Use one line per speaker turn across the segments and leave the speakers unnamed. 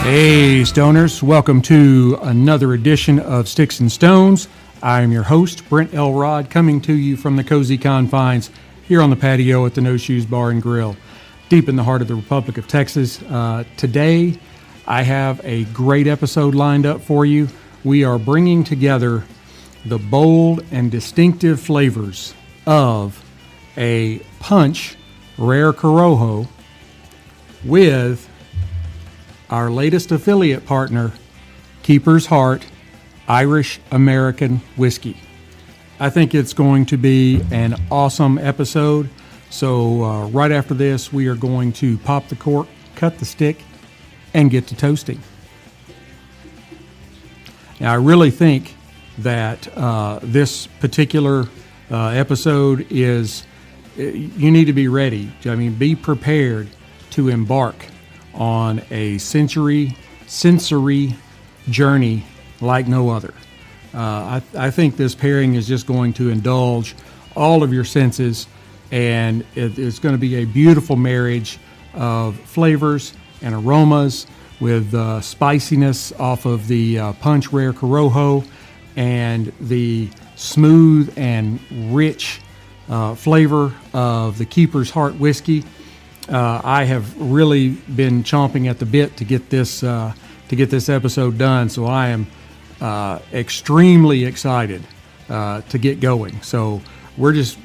Hey Stoners, welcome to another edition of Sticks-n-Stonez. I am your host, Brent Elrod, coming to you from the cozy confines here on the patio at the No Shoes Bar and Grill, deep in the heart of the Republic of Texas. Today, I have a great episode lined up for you. We are bringing together the bold and distinctive flavors of a punch rare Corojo with our latest affiliate partner, Keeper's Heart Irish American Whiskey. I think it's going to be an awesome episode. So right after this, we are going to pop the cork, cut the stick, and get to toasting. Now, I really think that this particular episode is, you need to be ready. I mean, be prepared to embark on a sensory journey like no other. I think this pairing is just going to indulge all of your senses, and it's going to be a beautiful marriage of flavors and aromas with spiciness off of the Punch Rare Corojo and the smooth and rich flavor of the Keeper's Heart Whiskey. I have really been chomping at the bit to get this episode done, so I am extremely excited to get going. So we're just,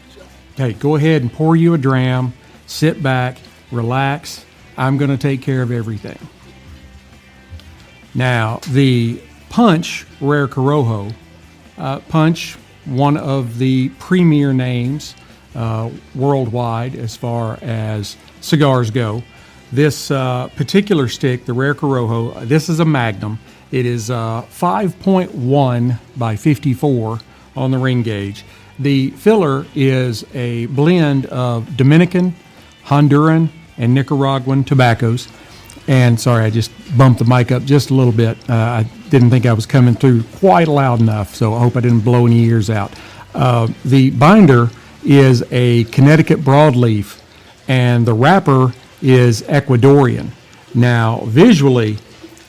hey, go ahead and pour you a dram, sit back, relax. I'm going to take care of everything. Now, the Punch Rare Corojo, Punch, one of the premier names worldwide as far as cigars go. This particular stick, the Rare Corojo, this is a Magnum. It is 5.1 by 54 on the ring gauge. The filler is a blend of Dominican, Honduran, and Nicaraguan tobaccos. And sorry, I just bumped the mic up just a little bit. I didn't think I was coming through quite loud enough, so I hope I didn't blow any ears out. The binder is a Connecticut broadleaf, and the wrapper is Ecuadorian. Now, visually,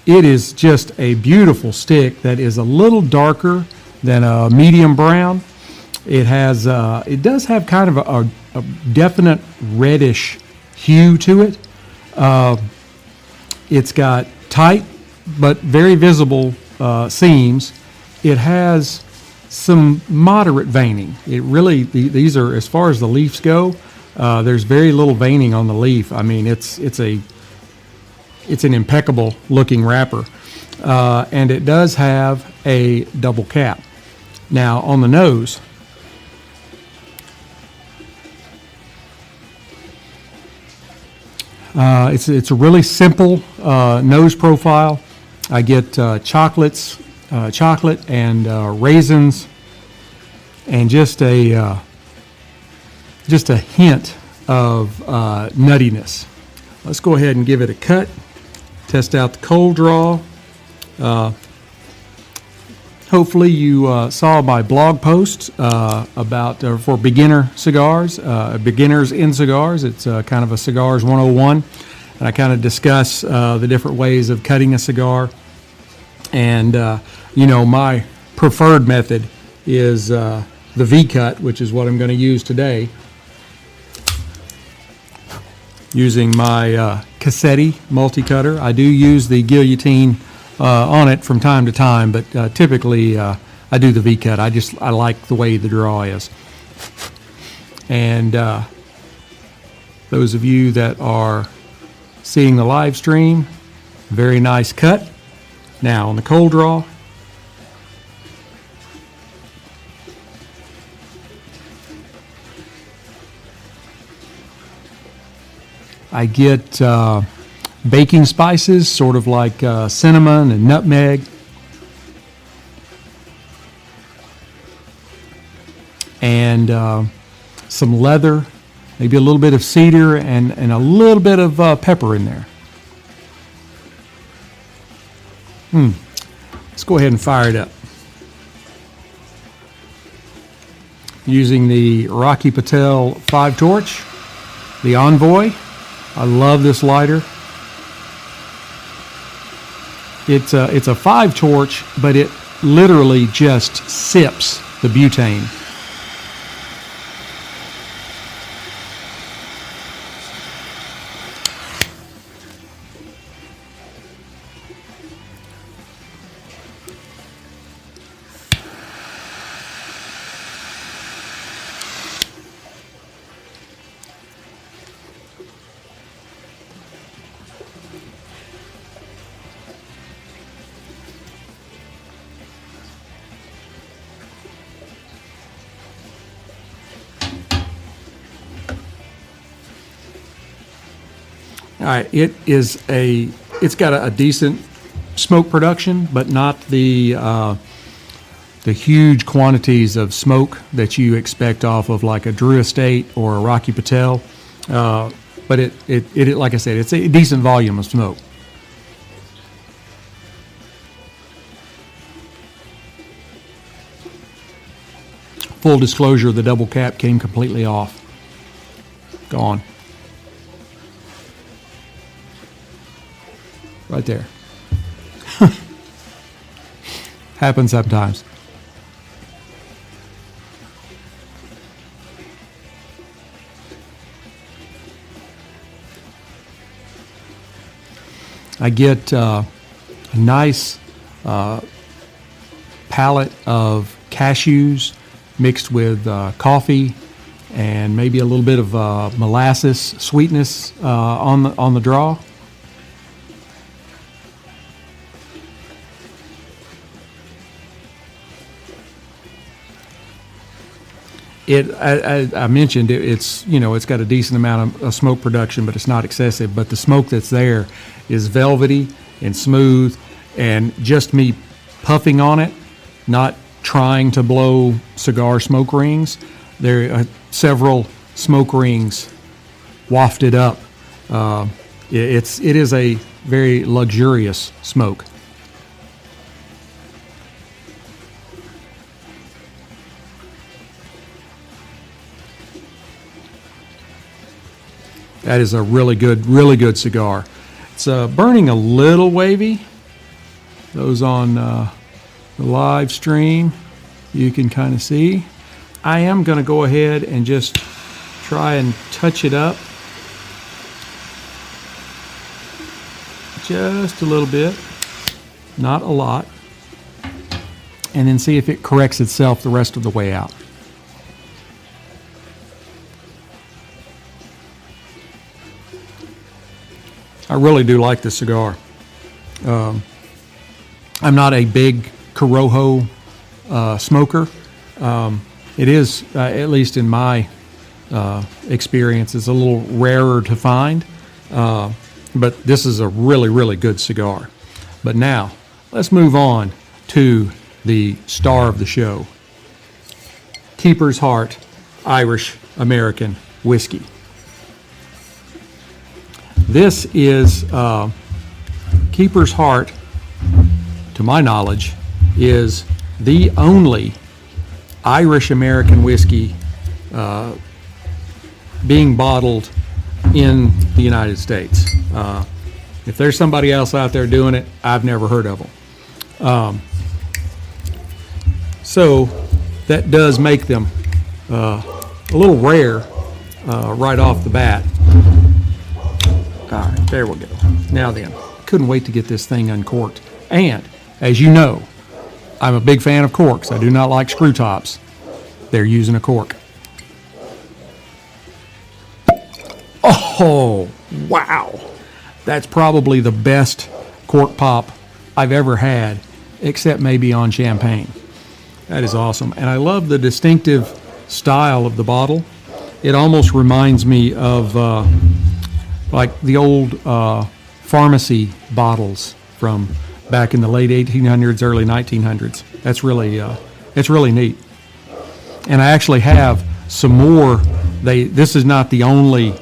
it is just a beautiful stick that is a little darker than a medium brown. It has, it does have kind of a definite reddish hue to it. It's got tight but very visible seams. It has some moderate veining. It really, these are, as far as the leaves go, there's very little veining on the leaf. I mean, it's an impeccable looking wrapper. And it does have a double cap. Now, on the nose, it's a really simple nose profile. I get chocolate and raisins, and just a hint of nuttiness. Let's go ahead and give it a cut. Test out the cold draw. Hopefully you saw my blog post about for beginner cigars, beginners in cigars. It's kind of a Cigars 101, and I kind of discuss the different ways of cutting a cigar. And my preferred method is the V-cut, which is what I'm going to use today, using my Cassetti multi-cutter. I do use the guillotine on it from time to time, but typically I do the V-cut. I like the way the draw is. And those of you that are seeing the live stream, very nice cut. Now on the cold draw, I get baking spices, sort of like cinnamon and nutmeg. and some leather, maybe a little bit of cedar, and a little bit of pepper in there. Let's go ahead and fire it up. Using the Rocky Patel 5 torch, the Envoy. I love this lighter. It's a 5 torch, but it literally just sips the butane. All right, it's got a decent smoke production, but not the huge quantities of smoke that you expect off of like a Drew Estate or a Rocky Patel. But it like I said, it's a decent volume of smoke. Full disclosure, the double cap came completely off. Gone. Right there. Happens sometimes. I get a nice palette of cashews mixed with coffee and maybe a little bit of molasses sweetness on the draw. I mentioned it's got a decent amount of smoke production, but it's not excessive. But the smoke that's there is velvety and smooth, and just me puffing on it, not trying to blow cigar smoke rings. There are several smoke rings wafted up. It is a very luxurious smoke. That is a really good cigar. It's burning a little wavy. Those on the live stream, you can kind of see. I am going to go ahead and just try and touch it up just a little bit, not a lot, and then see if it corrects itself the rest of the way out. I really do like this cigar. I'm not a big Corojo smoker. It is, at least in my experience, it's a little rarer to find. But this is a really good cigar. But now, let's move on to the star of the show. Keeper's Heart Irish American Whiskey. This is Keeper's Heart, to my knowledge, is the only Irish American whiskey being bottled in the United States. If there's somebody else out there doing it, I've never heard of them. So that does make them a little rare right off the bat. All right, there we go. Now then, couldn't wait to get this thing uncorked. And, as you know, I'm a big fan of corks. I do not like screw tops. They're using a cork. Oh, wow. That's probably the best cork pop I've ever had, except maybe on champagne. That is awesome. And I love the distinctive style of the bottle. It almost reminds me of like the old pharmacy bottles from back in the late 1800s, early 1900s. That's really, it's really neat. And I actually have some more. This is not the only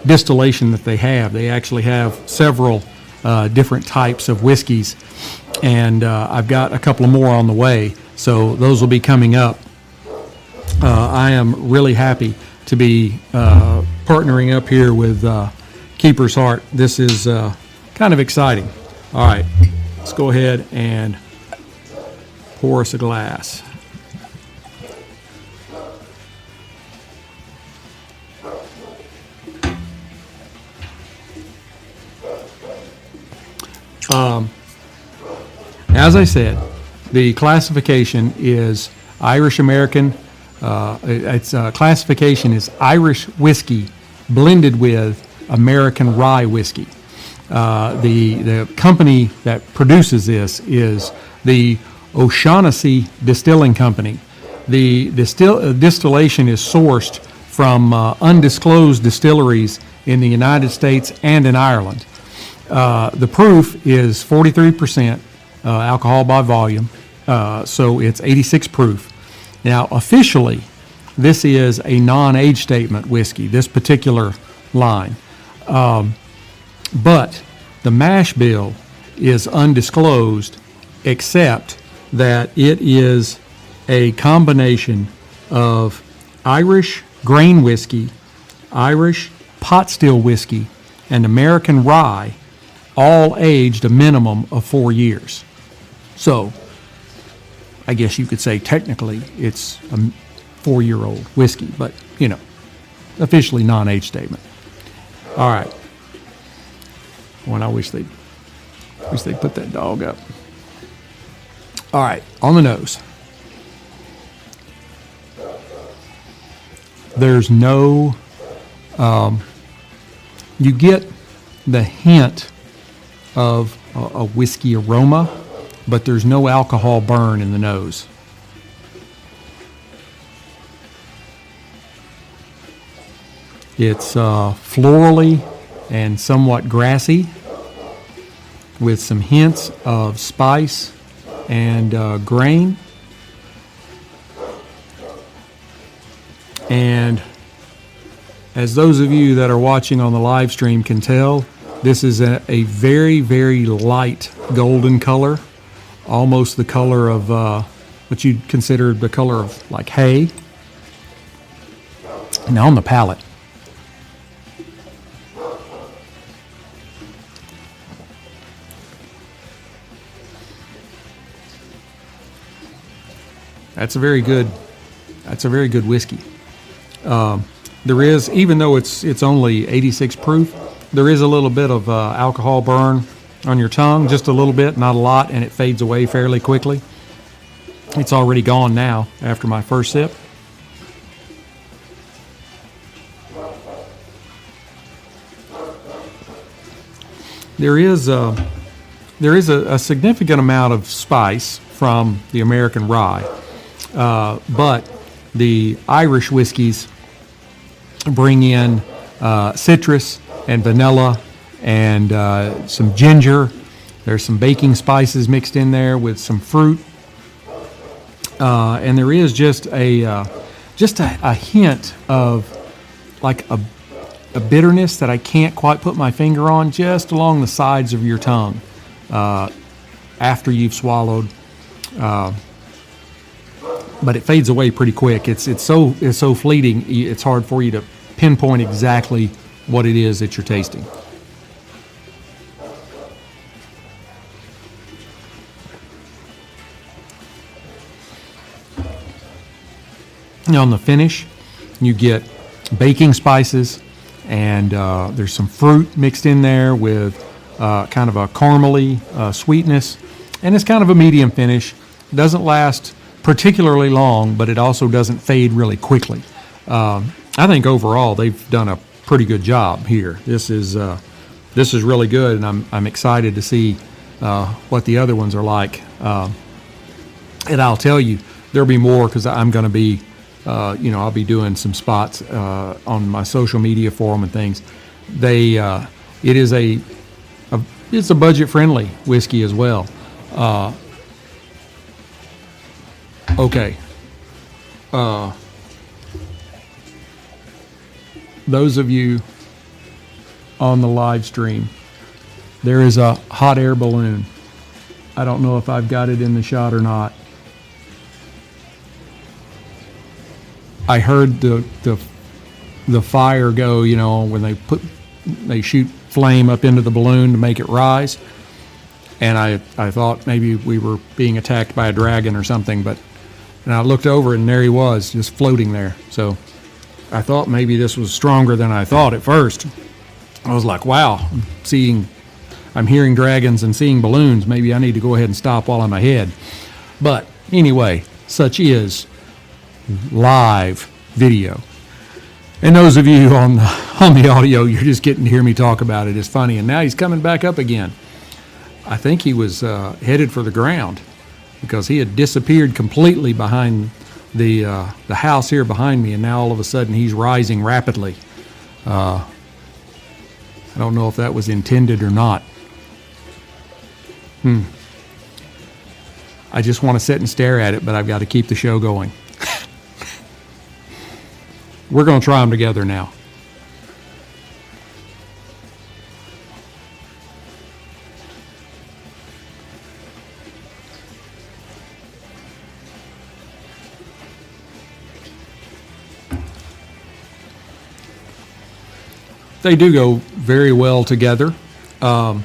distillation that they have. They actually have several different types of whiskeys, and I've got a couple more on the way, so those will be coming up. I am really happy to be partnering up here with Keeper's Heart. This is kind of exciting. All right, let's go ahead and pour us a glass. As I said, the classification is Irish American. Its classification is Irish whiskey blended with American rye whiskey. The company that produces this is the O'Shaughnessy Distilling Company. The distillation is sourced from undisclosed distilleries in the United States and in Ireland. The proof is 43% alcohol by volume, so it's 86 proof. Now, officially, this is a non-age statement whiskey, this particular line. But the mash bill is undisclosed, except that it is a combination of Irish grain whiskey, Irish pot still whiskey, and American rye, all aged a minimum of 4 years. So, I guess you could say technically it's a 4-year-old whiskey, but, officially non-age statement. All right. When I wish they'd put that dog up. All right, on the nose. There's no, you get the hint of a whiskey aroma, but there's no alcohol burn in the nose. It's florally and somewhat grassy, with some hints of spice and grain. And as those of you that are watching on the live stream can tell, this is a very, very light golden color, almost the color of what you'd consider the color of like hay. Now on the palate. That's a very good whiskey. There is, even though it's only 86 proof, there is a little bit of alcohol burn on your tongue, just a little bit, not a lot, and it fades away fairly quickly. It's already gone now after my first sip. There is a significant amount of spice from the American rye, but the Irish whiskeys bring in citrus and vanilla and some ginger. There's some baking spices mixed in there with some fruit, and there is just a hint of like a bitterness that I can't quite put my finger on, just along the sides of your tongue after you've swallowed. But it fades away pretty quick. It's so fleeting. It's hard for you to pinpoint exactly what it is that you're tasting. Now on the finish, you get baking spices, and there's some fruit mixed in there with kind of a caramely sweetness, and it's kind of a medium finish. Doesn't last particularly long, but it also doesn't fade really quickly. I think overall they've done a pretty good job here. This is really good, and I'm excited to see what the other ones are like. And I'll tell you, there'll be more, because I'm going to be, I'll be doing some spots on my social media for them and things. It's a budget-friendly whiskey as well. Okay, those of you on the live stream, there is a hot air balloon. I don't know if I've got it in the shot or not. I heard the fire go, you know, when they shoot flame up into the balloon to make it rise. And I thought maybe we were being attacked by a dragon or something, and I looked over and there he was, just floating there. So I thought maybe this was stronger than I thought at first. I was like, wow, I'm hearing dragons and seeing balloons. Maybe I need to go ahead and stop while I'm ahead. But anyway, such is live video. And those of you on the audio, you're just getting to hear me talk about it. It's funny. And now he's coming back up again. I think he was headed for the ground because he had disappeared completely behind the house here behind me, and now all of a sudden he's rising rapidly. I don't know if that was intended or not. I just want to sit and stare at it, but I've got to keep the show going. We're going to try them together now. They do go very well together. The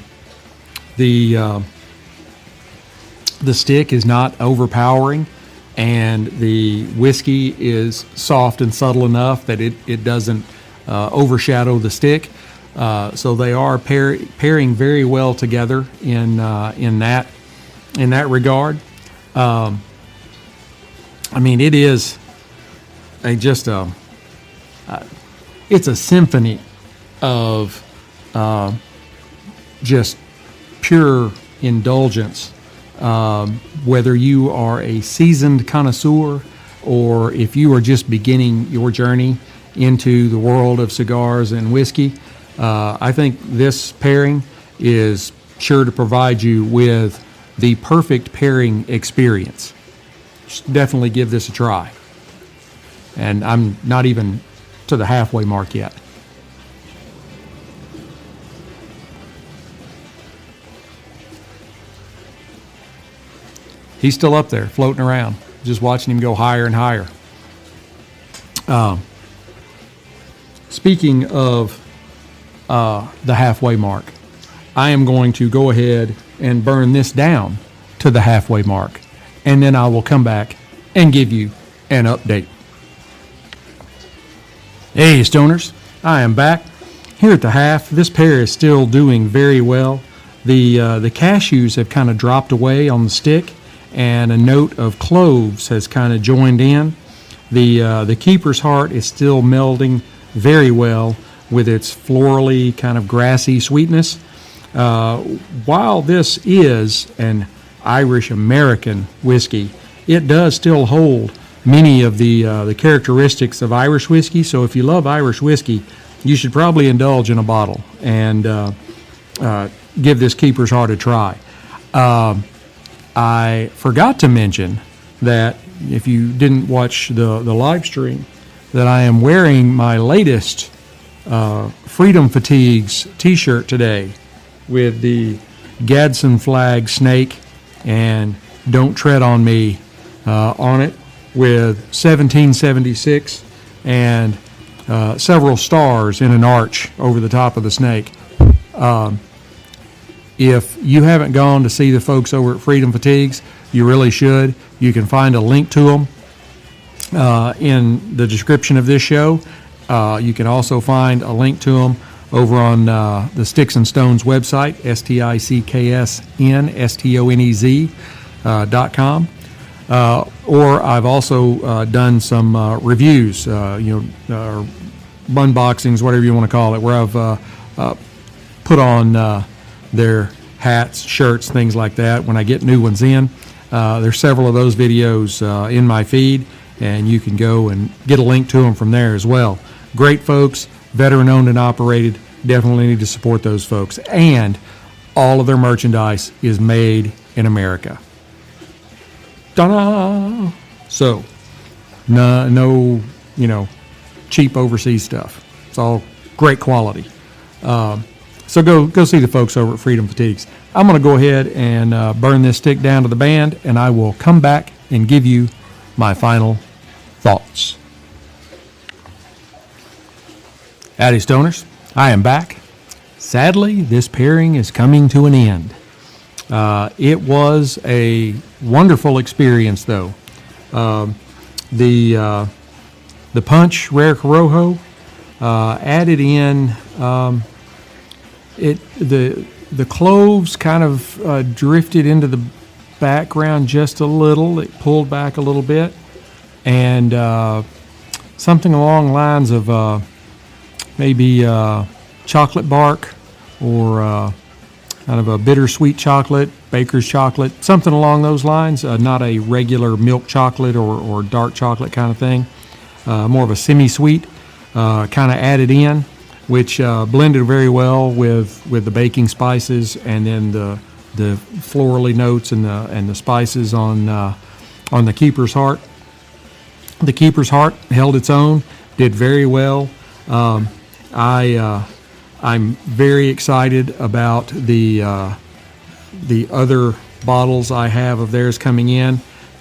stick is not overpowering, and the whiskey is soft and subtle enough that it doesn't overshadow the stick. So they are pairing very well together in that regard. I mean, it is it's a symphony of just pure indulgence, whether you are a seasoned connoisseur or if you are just beginning your journey into the world of cigars and whiskey. I think this pairing is sure to provide you with the perfect pairing experience. Just definitely give this a try. And I'm not even to the halfway mark yet. He's still up there, floating around, just watching him go higher and higher. Speaking of the halfway mark, I am going to go ahead and burn this down to the halfway mark, and then I will come back and give you an update. Hey, Stoners, I am back here at the half. This pair is still doing very well. The cashews have kind of dropped away on the stick, and a note of cloves has kind of joined in. The keeper's heart is still melding very well with its florally kind of grassy sweetness. While this is an Irish American whiskey, it does still hold many of the characteristics of Irish whiskey. So if you love Irish whiskey, you should probably indulge in a bottle and give this keeper's heart a try. I forgot to mention that if you didn't watch the live stream, that I am wearing my latest Freedom Fatigues t-shirt today with the Gadsden flag snake and Don't Tread on Me on it, with 1776 and several stars in an arch over the top of the snake. If you haven't gone to see the folks over at Freedom Fatigues, you really should. You can find a link to them in the description of this show. You can also find a link to them over on the Sticks-n-Stonez website, STICKSNSTONEZ.com. Or I've also done some reviews, unboxings, whatever you want to call it, where I've put on their hats, shirts, things like that when I get new ones in. There's several of those videos in my feed, and you can go and get a link to them from there as well. Great folks, veteran owned and operated. Definitely need to support those folks. And all of their merchandise is made in America. Ta-da! So, No, cheap overseas stuff. It's all great quality. So go see the folks over at Freedom Fatigues. I'm going to go ahead and burn this stick down to the band, and I will come back and give you my final thoughts. Howdy, Stoners. I am back. Sadly, this pairing is coming to an end. It was a wonderful experience, though. The punch rare Corojo added in the cloves kind of drifted into the background just a little. It pulled back a little bit, and something along the lines of maybe chocolate bark or kind of a bittersweet chocolate, baker's chocolate, something along those lines. Not a regular milk chocolate or dark chocolate kind of thing. More of a semi-sweet kind of added in, which blended very well with the baking spices, and then the florally notes and the spices on the Keeper's Heart. The Keeper's Heart held its own, did very well. I'm very excited about the other bottles I have of theirs coming in.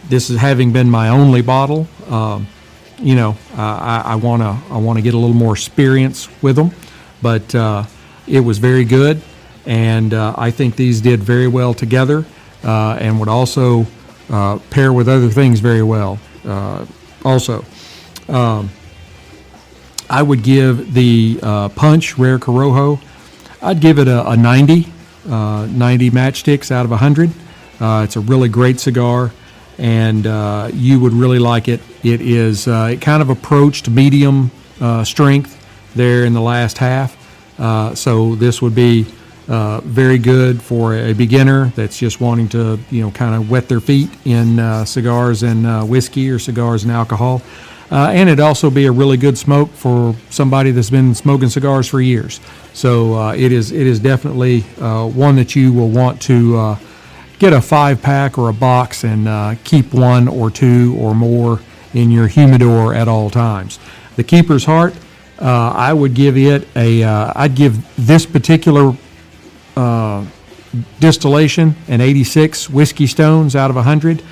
This is having been my only bottle. I want to get a little more experience with them, but it was very good, and I think these did very well together, and would also pair with other things very well. Also, I would give the Punch Rare Corojo, I'd give it a 90 matchsticks out of 100. It's a really great cigar, and you would really like it. It kind of approached medium strength there in the last half, so this would be very good for a beginner that's just wanting to kind of wet their feet in cigars and whiskey, or cigars and alcohol. And it'd also be a really good smoke for somebody that's been smoking cigars for years. So it is definitely one that you will want to get a 5-pack or a box and keep one or two or more in your humidor at all times. The Keeper's Heart, I would give it I'd give this particular distillation an 86 Whiskey Stones out of 100.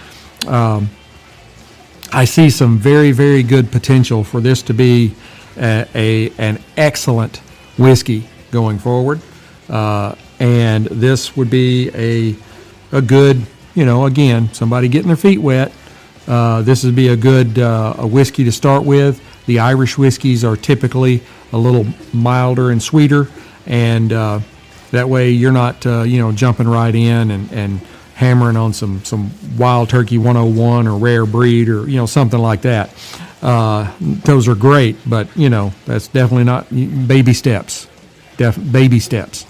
I see some very, very good potential for this to be an excellent whiskey going forward, and this would be a good, again, somebody getting their feet wet. This would be a good a whiskey to start with. The Irish whiskeys are typically a little milder and sweeter, and that way you're not jumping right in and hammering on some Wild Turkey 101 or Rare Breed or something like that. Those are great, but that's definitely not baby steps. Baby steps.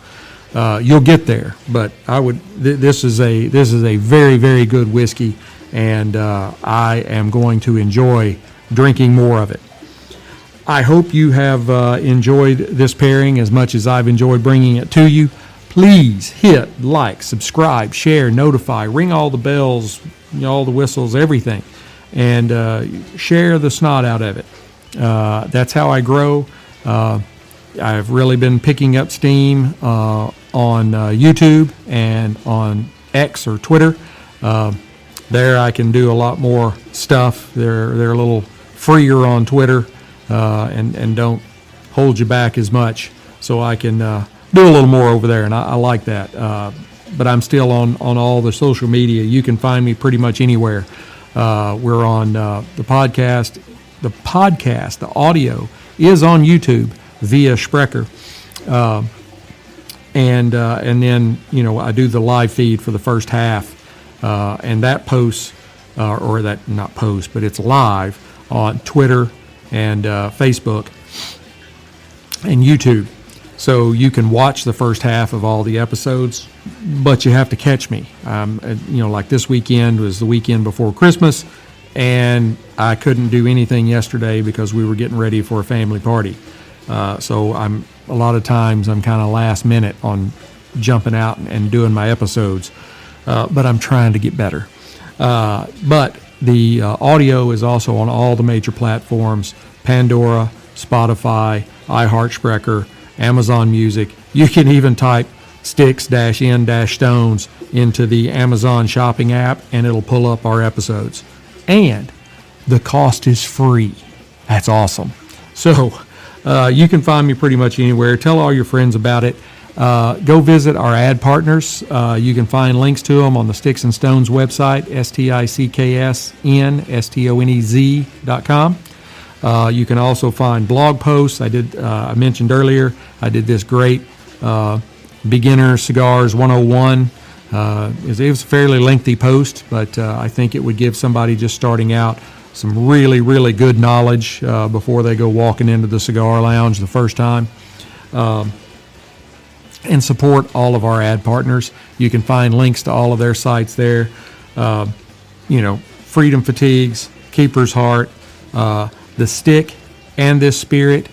You'll get there, but this is a very, very good whiskey, and I am going to enjoy drinking more of it. I hope you have enjoyed this pairing as much as I've enjoyed bringing it to you. Please hit like, subscribe, share, notify, ring all the bells, all the whistles, everything, and share the snot out of it. That's how I grow. I've really been picking up steam on YouTube and on X or Twitter. There I can do a lot more stuff. They're a little freer on Twitter and don't hold you back as much, so I can do a little more over there, and I like that. But I'm still on all the social media. You can find me pretty much anywhere. We're on the podcast. The audio is on YouTube via Sprecher. And then, I do the live feed for the first half. And that posts, or that, not post, but it's live on Twitter and Facebook and YouTube. So you can watch the first half of all the episodes, but you have to catch me. Like this weekend was the weekend before Christmas, and I couldn't do anything yesterday because we were getting ready for a family party. So a lot of times I'm kind of last minute on jumping out and doing my episodes, but I'm trying to get better. But The audio is also on all the major platforms: Pandora, Spotify, iHeartSprecher, Amazon Music. You can even type Sticks-n-Stones into the Amazon shopping app, and it'll pull up our episodes. And the cost is free. That's awesome. So you can find me pretty much anywhere. Tell all your friends about it. Go visit our ad partners. You can find links to them on the Sticks-n-Stonez website, STICKSNSTONEZ.com. You can also find blog posts. I mentioned earlier, I did this great Beginner Cigars 101. It was a fairly lengthy post, but I think it would give somebody just starting out some really, really good knowledge before they go walking into the cigar lounge the first time. And support all of our ad partners. You can find links to all of their sites there. Freedom Fatigues, Keeper's Heart, the Stick, and this Spirit.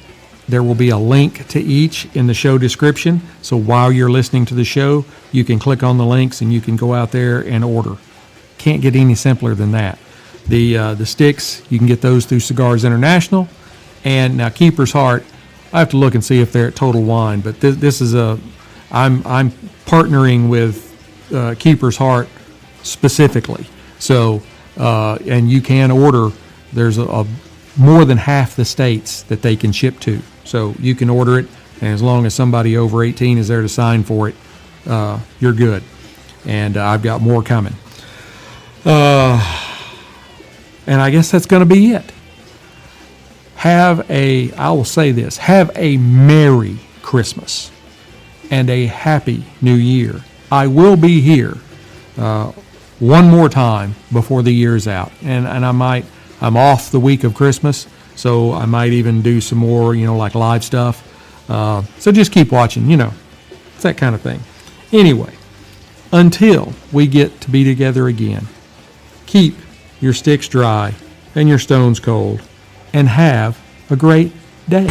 There will be a link to each in the show description. So while you're listening to the show, you can click on the links and you can go out there and order. Can't get any simpler than that. The Sticks, you can get those through Cigars International. And now Keeper's Heart, I have to look and see if they're at Total Wine, but this is I'm partnering with Keeper's Heart specifically. So, and you can order. There's a more than half the states that they can ship to. So you can order it, and as long as somebody over 18 is there to sign for it, you're good. And I've got more coming. And I guess that's going to be it. I will say this, have a Merry Christmas and a Happy New Year. I will be here one more time before the year's out. And I'm off the week of Christmas, so I might even do some more, like live stuff. So just keep watching, it's that kind of thing. Anyway, until we get to be together again, keep your sticks dry and your stones cold, and have a great day.